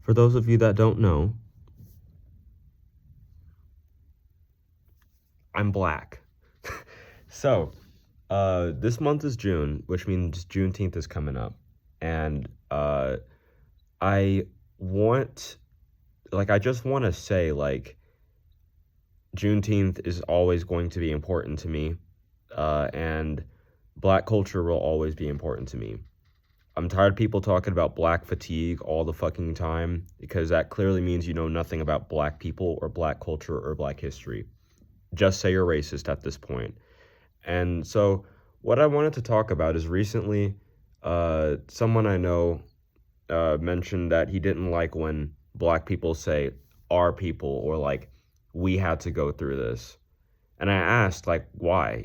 For those of you that don't know, I'm black. So, this month is June, which means Juneteenth is coming up. And I want, I just want to say, Juneteenth is always going to be important to me. And black culture will always be important to me. I'm tired of people talking about black fatigue all the fucking time because that clearly means you know nothing about black people or black culture or black history. Just say you're racist at this point. And so, what I wanted to talk about is recently, someone I know mentioned that he didn't like when black people say our people or we had to go through this. And I asked, why?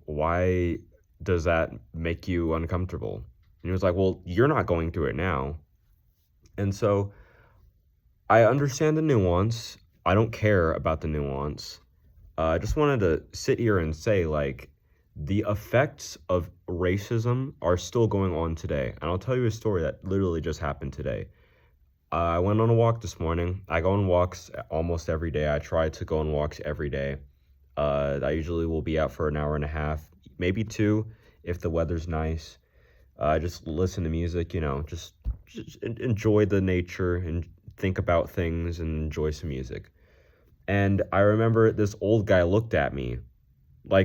Why does that make you uncomfortable? And he was like, well, you're not going through it now. And so I understand the nuance. I don't care about the nuance. I just wanted to sit here and say, the effects of racism are still going on today. And I'll tell you a story that literally just happened today. I went on a walk this morning. I go on walks almost every day. I try to go on walks every day. I usually will be out for an hour and a half, maybe two, if the weather's nice. Just listen to music, just enjoy the nature and think about things and enjoy some music. And I remember this old guy looked at me,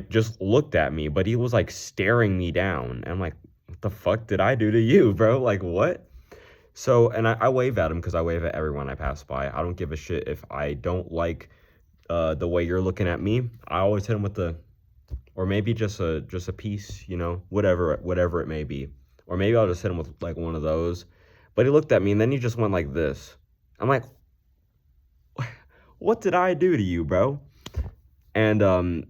just looked at me, but he was staring me down. And I'm like, what the fuck did I do to you, bro? What? So, and I wave at him because I wave at everyone I pass by. I don't give a shit if I don't like the way you're looking at me. I always hit him with or maybe just a piece, whatever it may be. Or maybe I'll just hit him with one of those. But he looked at me and then he just went like this. I'm like, what did I do to you, bro? And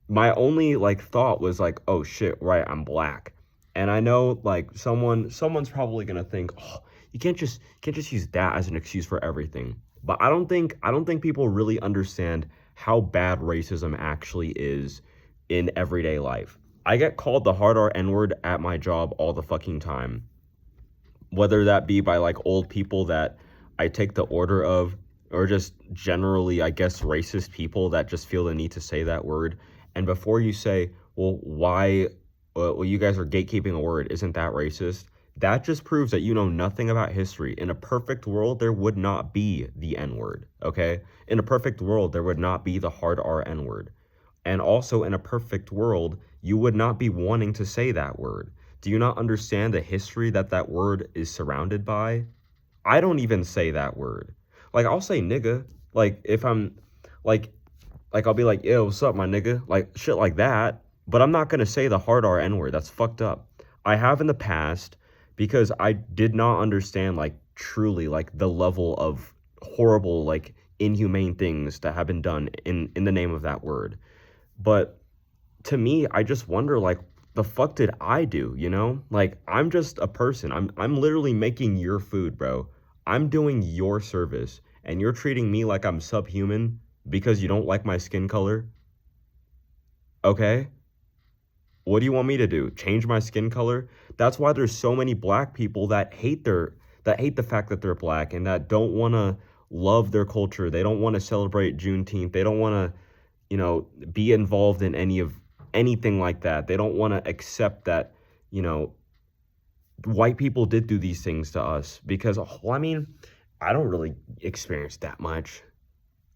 my only thought was oh shit, right, I'm black. And I know someone's probably gonna think, oh, you can't just use that as an excuse for everything. But I don't think people really understand how bad racism actually is in everyday life. I get called the hard R N-word at my job all the fucking time. Whether that be by old people that I take the order of, or just generally, I guess, racist people that just feel the need to say that word. And before you say, well, why, well, you guys are gatekeeping a word, isn't that racist? That just proves that you know nothing about history. In a perfect world, there would not be the N-word, okay? In a perfect world, there would not be the hard R N-word. And also, in a perfect world, you would not be wanting to say that word. Do you not understand the history that word is surrounded by? I don't even say that word. I'll say nigga. If I'm, I'll be like, yo, what's up, my nigga? Shit like that. But I'm not going to say the hard R N-word. That's fucked up. I have in the past because I did not understand, truly, the level of horrible, inhumane things that have been done in the name of that word. But to me, I just wonder, the fuck did I do, I'm just a person. I'm literally making your food, bro. I'm doing your service, and you're treating me like I'm subhuman because you don't like my skin color? Okay? What do you want me to do? Change my skin color? That's why there's so many black people that hate the fact that they're black and that don't want to love their culture. They don't want to celebrate Juneteenth. They don't want to, be involved in anything like that. They don't want to accept that, white people did do these things to us because, well, I mean, I don't really experience that much.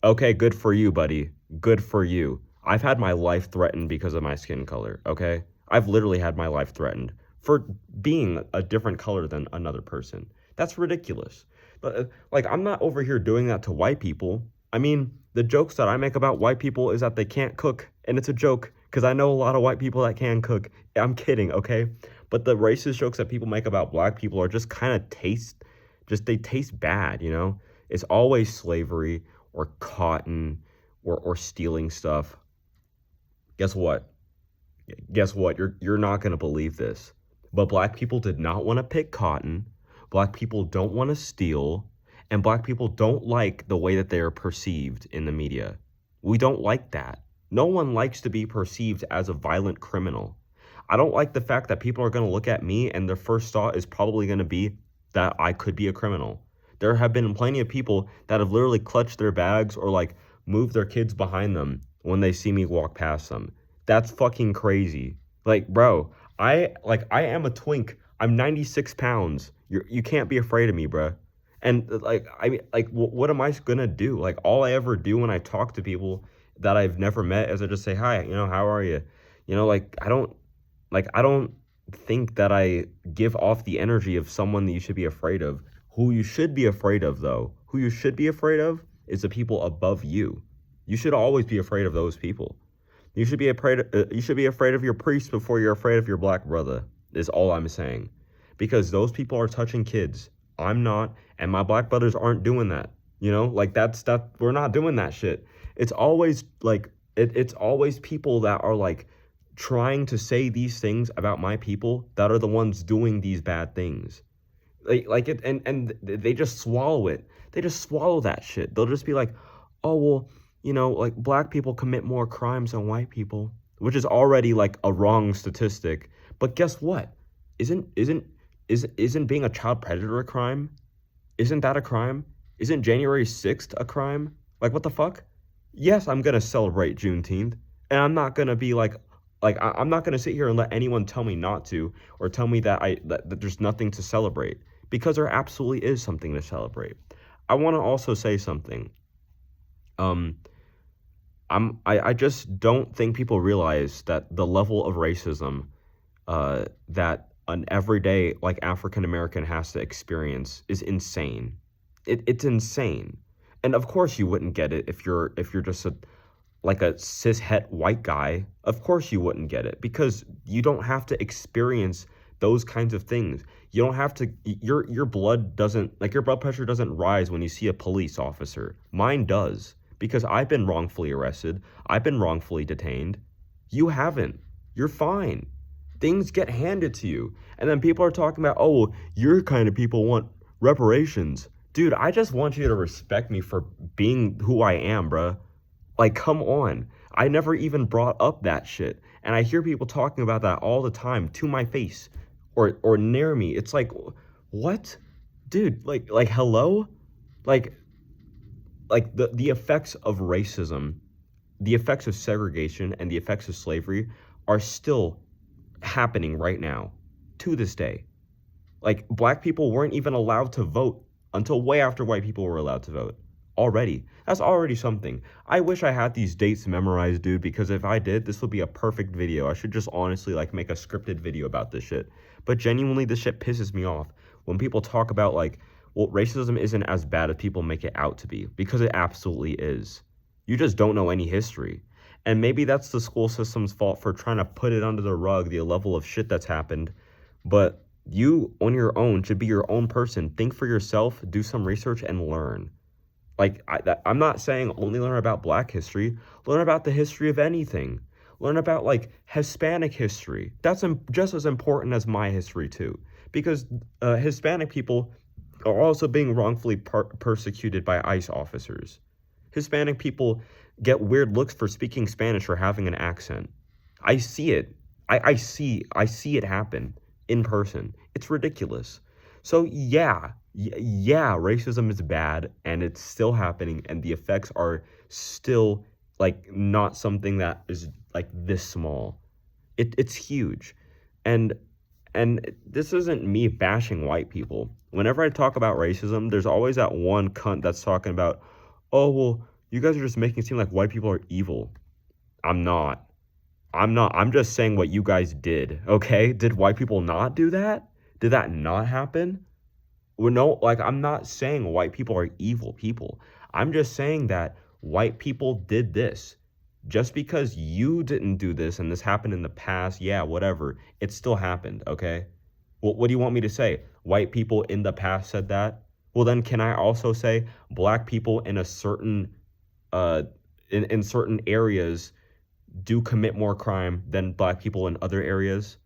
Okay, good for you, buddy. Good for you. I've had my life threatened because of my skin color, okay? I've literally had my life threatened for being a different color than another person. That's ridiculous. But, I'm not over here doing that to white people. I mean, the jokes that I make about white people is that they can't cook, and it's a joke because I know a lot of white people that can cook. I'm kidding, okay? But the racist jokes that people make about black people are just kind of they taste bad, It's always slavery or cotton or stealing stuff. Guess what? You're not going to believe this. But black people did not want to pick cotton. Black people don't want to steal. And black people don't like the way that they are perceived in the media. We don't like that. No one likes to be perceived as a violent criminal. I don't like the fact that people are going to look at me and their first thought is probably going to be that I could be a criminal. There have been plenty of people that have literally clutched their bags or like moved their kids behind them when they see me walk past them. That's fucking crazy. Like, bro, I am a twink. I'm 96 pounds. You can't be afraid of me, bro. And like I mean like what am I gonna do? Like all I ever do when I talk to people that I've never met is I just say hi, how are you? Like I don't think that I give off the energy of someone that you should be afraid of. Who you should be afraid of though, who you should be afraid of is the people above you. You should always be afraid of those people. You should be afraid of your priest before you're afraid of your black brother. Is all I'm saying. Because those people are touching kids. I'm not, and my black brothers aren't doing that. Like that we're not doing that shit. It's always like it's always people that are like trying to say these things about my people that are the ones doing these bad things. Like it and they just swallow it. They just swallow that shit. They'll just be like, "Oh, well, like black people commit more crimes than white people," which is already like a wrong statistic. But guess what? Isn't being a child predator a crime? Isn't that a crime? Isn't January 6th a crime? Like, what the fuck? Yes, I'm gonna celebrate Juneteenth, and I'm not gonna be I'm not gonna sit here and let anyone tell me not to, or tell me that there's nothing to celebrate, because there absolutely is something to celebrate. I want to also say something. Um, I just don't think people realize that the level of racism that an everyday like African American has to experience is insane. It's insane. And of course you wouldn't get it if you're just a cis het white guy. Of course you wouldn't get it because you don't have to experience those kinds of things. You don't have to your blood doesn't like your blood pressure doesn't rise when you see a police officer. Mine does because I've been wrongfully arrested. I've been wrongfully detained. You haven't. You're fine. Things get handed to you. And then people are talking about, "Oh, your kind of people want reparations." Dude, I just want you to respect me for being who I am, bruh. Like, come on. I never even brought up that shit. And I hear people talking about that all the time to my face or near me. It's like, what? Dude, like hello? Like the effects of racism, the effects of segregation and the effects of slavery are still happening right now to this day. Like black people weren't even allowed to vote until way after white people were allowed to vote. Already. That's already something. I wish I had these dates memorized, dude, because if I did, this would be a perfect video. I should just honestly like make a scripted video about this shit. But genuinely, this shit pisses me off when people talk about like, well, racism isn't as bad as people make it out to be, because it absolutely is. You just don't know any history. And maybe that's the school system's fault for trying to put it under the rug, the level of shit that's happened. But you, on your own, should be your own person. Think for yourself, do some research, and learn. Like, I'm not saying only learn about black history. Learn about the history of anything. Learn about, like, Hispanic history. That's just as important as my history, too. Because Hispanic people are also being wrongfully persecuted by ICE officers. Hispanic people get weird looks for speaking Spanish or having an accent. I see it. I see it happen in person. It's ridiculous. So yeah, racism is bad and it's still happening and the effects are still like not something that is like this small. It's huge. And this isn't me bashing white people. Whenever I talk about racism, there's always that one cunt that's talking about, "Oh, well, you guys are just making it seem like white people are evil." I'm not. I'm just saying what you guys did, okay? Did white people not do that? Did that not happen? Well, no, like, I'm not saying white people are evil people. I'm just saying that white people did this. Just because you didn't do this and this happened in the past, yeah, whatever. It still happened, okay? Well, what do you want me to say? White people in the past said that? Well, then can I also say black people in a certain, in certain areas do commit more crime than black people in other areas?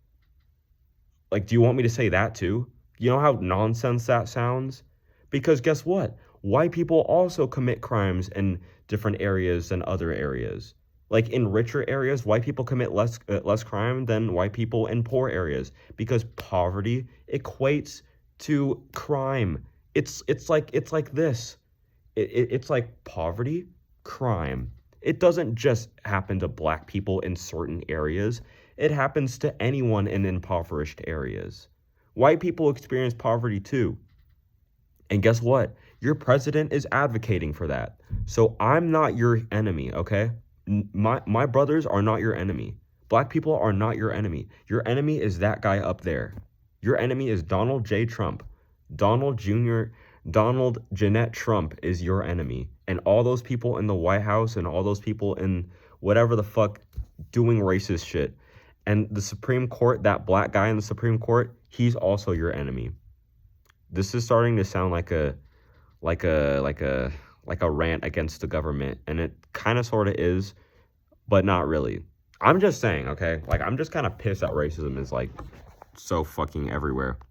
Like, do you want me to say that too? You know how nonsense that sounds? Because guess what? White people also commit crimes in different areas than other areas. Like in richer areas, white people commit less crime than white people in poor areas because poverty equates to crime. It's like this. It's like poverty, crime. It doesn't just happen to black people in certain areas. It happens to anyone in impoverished areas. White people experience poverty too. And guess what? Your president is advocating for that. So I'm not your enemy, okay? My brothers are not your enemy. Black people are not your enemy. Your enemy is that guy up there. Your enemy is Donald J. Trump. Donald Jr. Donald Jeanette Trump is your enemy. And all those people in the White House and all those people in whatever the fuck doing racist shit. And the Supreme Court, that black guy in the Supreme Court, he's also your enemy. This is starting to sound like a rant against the government, and it kind of sort of is, but not really. I'm just saying, okay? Like, I'm just kind of pissed that racism is like so fucking everywhere.